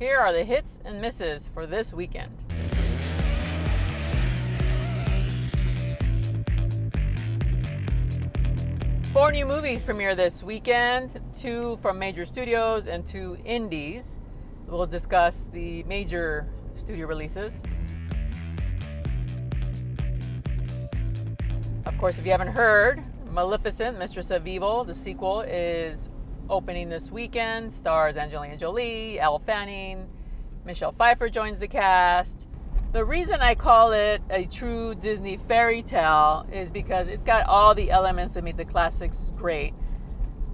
Here are the hits and misses for this weekend. 4 new movies premiere this weekend, 2 from major studios and 2 indies. We'll discuss the major studio releases. Of course, if you haven't heard, Maleficent, Mistress of Evil, the sequel, is opening this weekend. Stars Angelina Jolie, Elle Fanning, Michelle Pfeiffer joins the cast. The reason I call it a true Disney fairy tale is because it's got all the elements that made the classics great.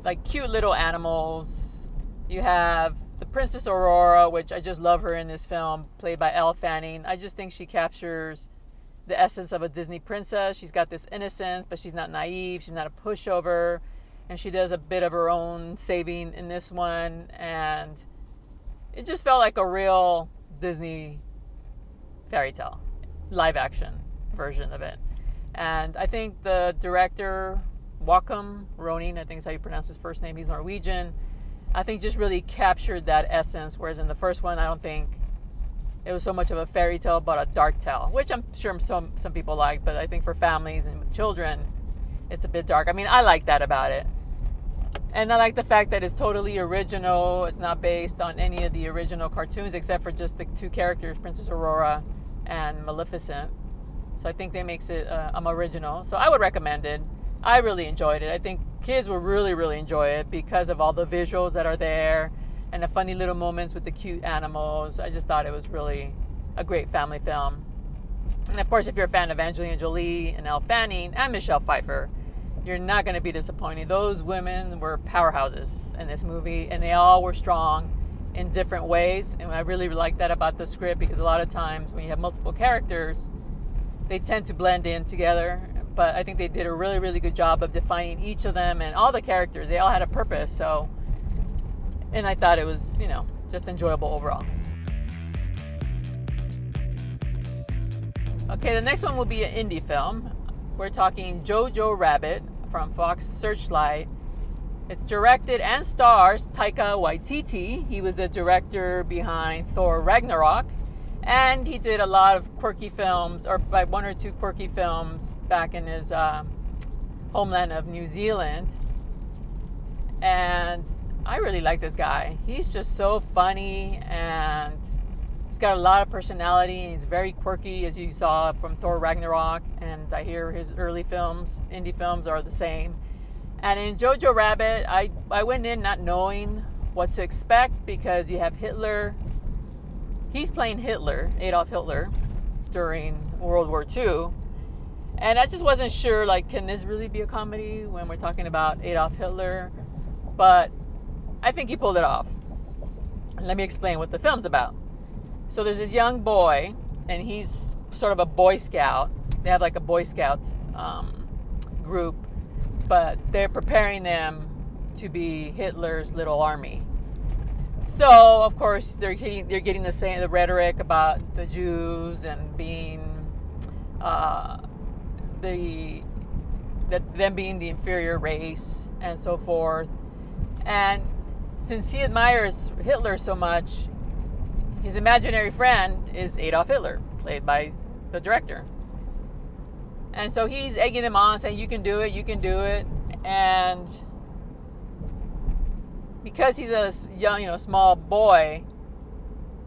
Like cute little animals. You have the Princess Aurora, which I just love her in this film, played by Elle Fanning. I just think she captures the essence of a Disney princess. She's got this innocence, but she's not naive. She's not a pushover. And she does a bit of her own saving in this one. And it just felt like a real Disney fairy tale, live action version of it. And I think the director, Joachim Ronning, I think is how you pronounce his first name, he's Norwegian, I think just really captured that essence, whereas in the first one I don't think it was so much of a fairy tale but a dark tale, which I'm sure some people like, but I think for families and with children it's a bit dark. I mean, I like that about it. And I like the fact that it's totally original. It's not based on any of the original cartoons except for just the 2 characters, Princess Aurora and Maleficent. So I think that makes it original. So I would recommend it. I really enjoyed it. I think kids will really, really enjoy it because of all the visuals that are there and the funny little moments with the cute animals. I just thought it was really a great family film. And of course, if you're a fan of Angelina Jolie and Elle Fanning and Michelle Pfeiffer, you're not going to be disappointed. Those women were powerhouses in this movie, and they all were strong in different ways. And I really like that about the script, because a lot of times when you have multiple characters, they tend to blend in together. But I think they did a really, really good job of defining each of them, and all the characters, they all had a purpose. So, and I thought it was, just enjoyable overall. Okay, the next one will be an indie film. We're talking Jojo Rabbit from Fox Searchlight. It's directed and stars Taika Waititi. He was the director behind Thor Ragnarok, and he did a lot of quirky films, or like 1 or 2 quirky films back in his homeland of New Zealand. And I really like this guy. He's just so funny, and he's got a lot of personality, and he's very quirky, as you saw from Thor Ragnarok, and I hear his early films, indie films, are the same. And in Jojo Rabbit, I went in not knowing what to expect, because you have Hitler. He's playing Hitler, Adolf Hitler, during World War II. And I just wasn't sure, can this really be a comedy when we're talking about Adolf Hitler? But I think he pulled it off. Let me explain what the film's about. So there's this young boy, and he's sort of a Boy Scout. They have like a Boy Scouts group, but they're preparing them to be Hitler's little army. So of course they're getting the rhetoric about the Jews and being them being the inferior race and so forth. And since he admires Hitler so much, his imaginary friend is Adolf Hitler, played by the director. And so he's egging him on, saying, you can do it, you can do it. And because he's a young, small boy,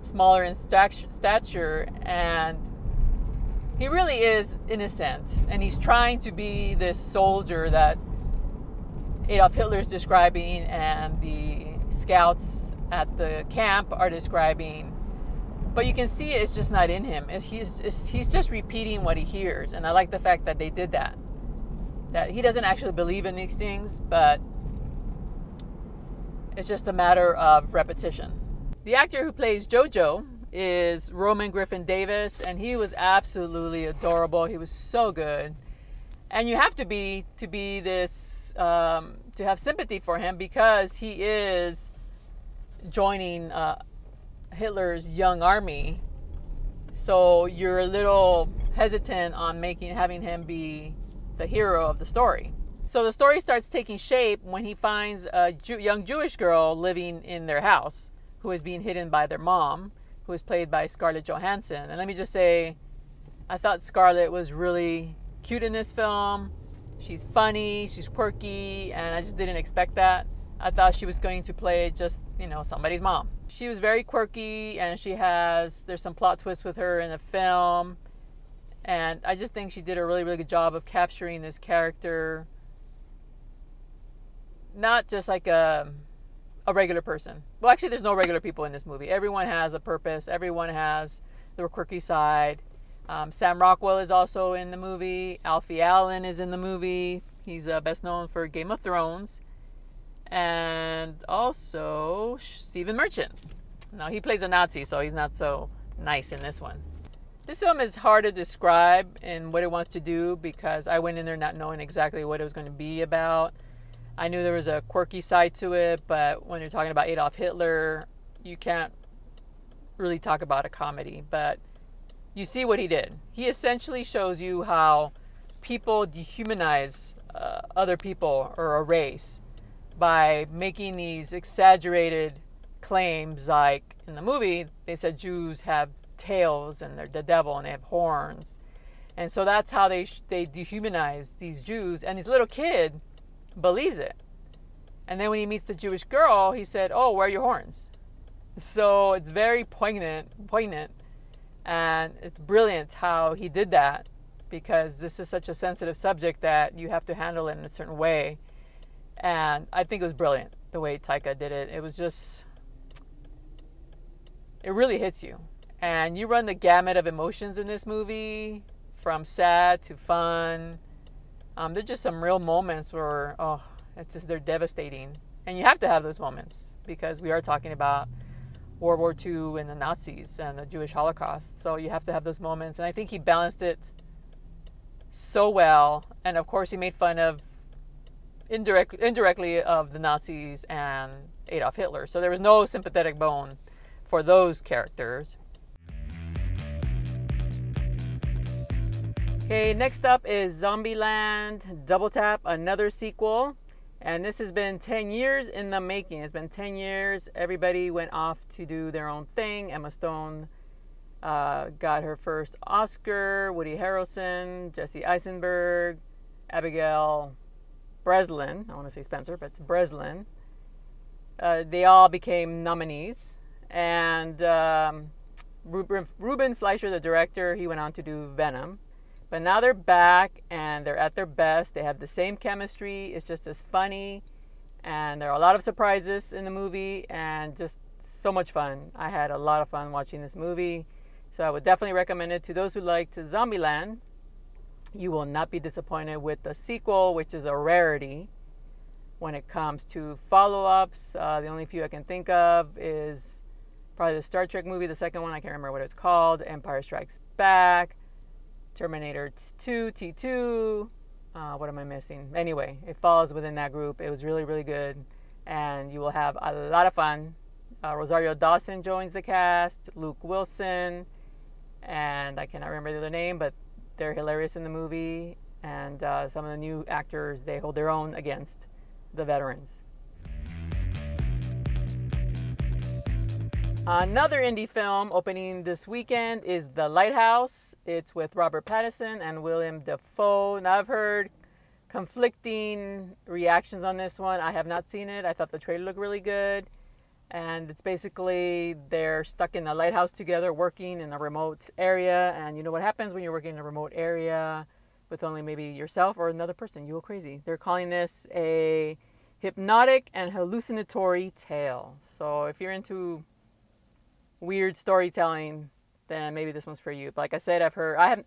smaller in stature, and he really is innocent. And he's trying to be this soldier that Adolf Hitler is describing, and the scouts at the camp are describing. But you can see it's just not in him. He's just repeating what he hears. And I like the fact that they did that. That he doesn't actually believe in these things, but it's just a matter of repetition. The actor who plays Jojo is Roman Griffin Davis, and he was absolutely adorable. He was so good. And you have to be this, to have sympathy for him, because he is joining Hitler's young army. So you're a little hesitant on having him be the hero of the story. So the story starts taking shape when he finds a young Jewish girl living in their house who is being hidden by their mom, who is played by Scarlett Johansson. And let me just say, I thought Scarlett was really cute in this film. She's funny, she's quirky, and I just didn't expect that. I thought she was going to play just, somebody's mom. She was very quirky, and there's some plot twists with her in the film. And I just think she did a really, really good job of capturing this character. Not just like a regular person. Well, actually, there's no regular people in this movie. Everyone has a purpose. Everyone has their quirky side. Sam Rockwell is also in the movie. Alfie Allen is in the movie. He's best known for Game of Thrones. And also Stephen Merchant. Now, he plays a Nazi, so he's not so nice in this one. This film is hard to describe in what it wants to do because I went in there not knowing exactly what it was going to be about. I knew there was a quirky side to it, but when you're talking about Adolf Hitler, you can't really talk about a comedy. But you see what he did. He essentially shows you how people dehumanize other people or a race by making these exaggerated claims. Like in the movie, they said Jews have tails and they're the devil and they have horns. And so that's how they dehumanize these Jews. And this little kid believes it. And then when he meets the Jewish girl, he said, "Oh, where are your horns?" So it's very poignant, and it's brilliant how he did that, because this is such a sensitive subject that you have to handle it in a certain way. And I think it was brilliant the way Taika did it. It was just, it really hits you. And you run the gamut of emotions in this movie, from sad to fun. There's just some real moments where, they're devastating. And you have to have those moments because we are talking about World War II and the Nazis and the Jewish Holocaust. So you have to have those moments. And I think he balanced it so well. And of course, he made fun of indirectly of the Nazis and Adolf Hitler. So there was no sympathetic bone for those characters. Okay, next up is Zombieland Double Tap, another sequel. And this has been 10 years in the making. It's been 10 years. Everybody went off to do their own thing. Emma Stone got her first Oscar. Woody Harrelson, Jesse Eisenberg, Abigail Breslin. I want to say Spencer, but it's Breslin. They all became nominees. And Ruben Fleischer, the director, he went on to do Venom. But now they're back and they're at their best. They have the same chemistry. It's just as funny. And there are a lot of surprises in the movie and just so much fun. I had a lot of fun watching this movie. So I would definitely recommend it to those who liked Zombieland. You will not be disappointed with the sequel, which is a rarity when it comes to follow-ups. The only few I can think of is probably the Star Trek movie, the second one. I can't remember what it's called. Empire Strikes Back. Terminator 2, T2, what am I missing? Anyway, it falls within that group. It was really, really good, and you will have a lot of fun. Rosario Dawson joins the cast, Luke Wilson, and I cannot remember the other name, but they're hilarious in the movie, and some of the new actors, they hold their own against the veterans. Another indie film opening this weekend is The Lighthouse. It's with Robert Pattinson and Willem Dafoe. Now, I've heard conflicting reactions on this one. I have not seen it. I thought the trailer looked really good. And it's basically they're stuck in a lighthouse together working in a remote area. And you know what happens when you're working in a remote area with only maybe yourself or another person? You go crazy. They're calling this a hypnotic and hallucinatory tale. So if you're into weird storytelling, then maybe this one's for you. But like I said,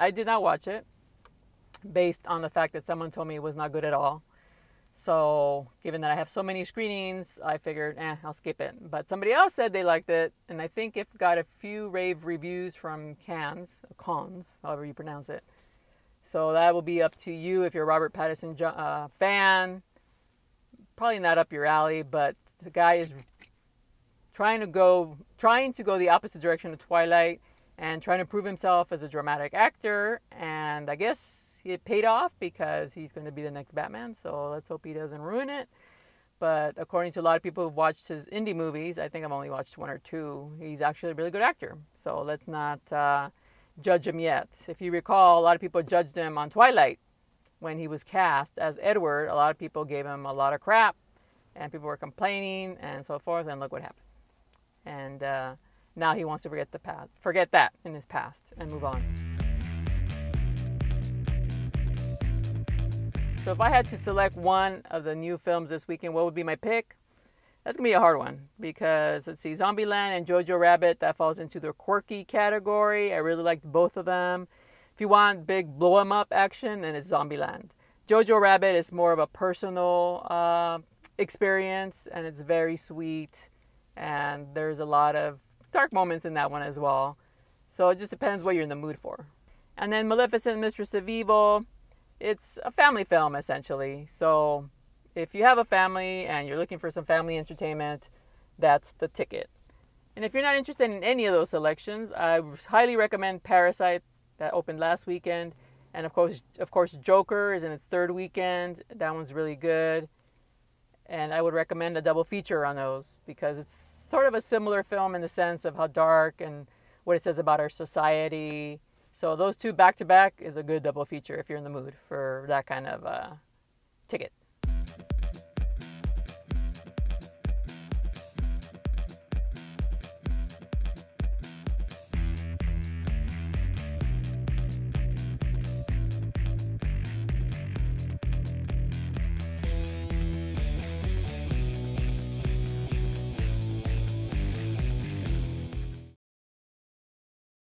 I did not watch it based on the fact that someone told me it was not good at all. So given that I have so many screenings, I figured, I'll skip it. But somebody else said they liked it, and I think it got a few rave reviews from Cannes, however you pronounce it. So that will be up to you if you're a Robert Pattinson fan. Probably not up your alley, but the guy is trying to go the opposite direction of Twilight and trying to prove himself as a dramatic actor. And I guess it paid off because he's going to be the next Batman. So let's hope he doesn't ruin it. But according to a lot of people who've watched his indie movies, I think I've only watched one or two, he's actually a really good actor. So let's not judge him yet. If you recall, a lot of people judged him on Twilight when he was cast as Edward. A lot of people gave him a lot of crap, and people were complaining and so forth, and look what happened. And now he wants to forget that in his past and move on. So if I had to select one of the new films this weekend, what would be my pick? That's going to be a hard one because, let's see, Zombieland and Jojo Rabbit, that falls into the quirky category. I really liked both of them. If you want big blow-em-up action, then it's Zombieland. Jojo Rabbit is more of a personal experience, and it's very sweet, and there's a lot of dark moments in that one as well. So it just depends what you're in the mood for. And then Maleficent, Mistress of Evil, it's a family film, essentially. So if you have a family and you're looking for some family entertainment, that's the ticket. And if you're not interested in any of those selections, I highly recommend Parasite, that opened last weekend. And of course, Joker is in its third weekend. That one's really good. And I would recommend a double feature on those because it's sort of a similar film in the sense of how dark and what it says about our society. So those two back to back is a good double feature if you're in the mood for that kind of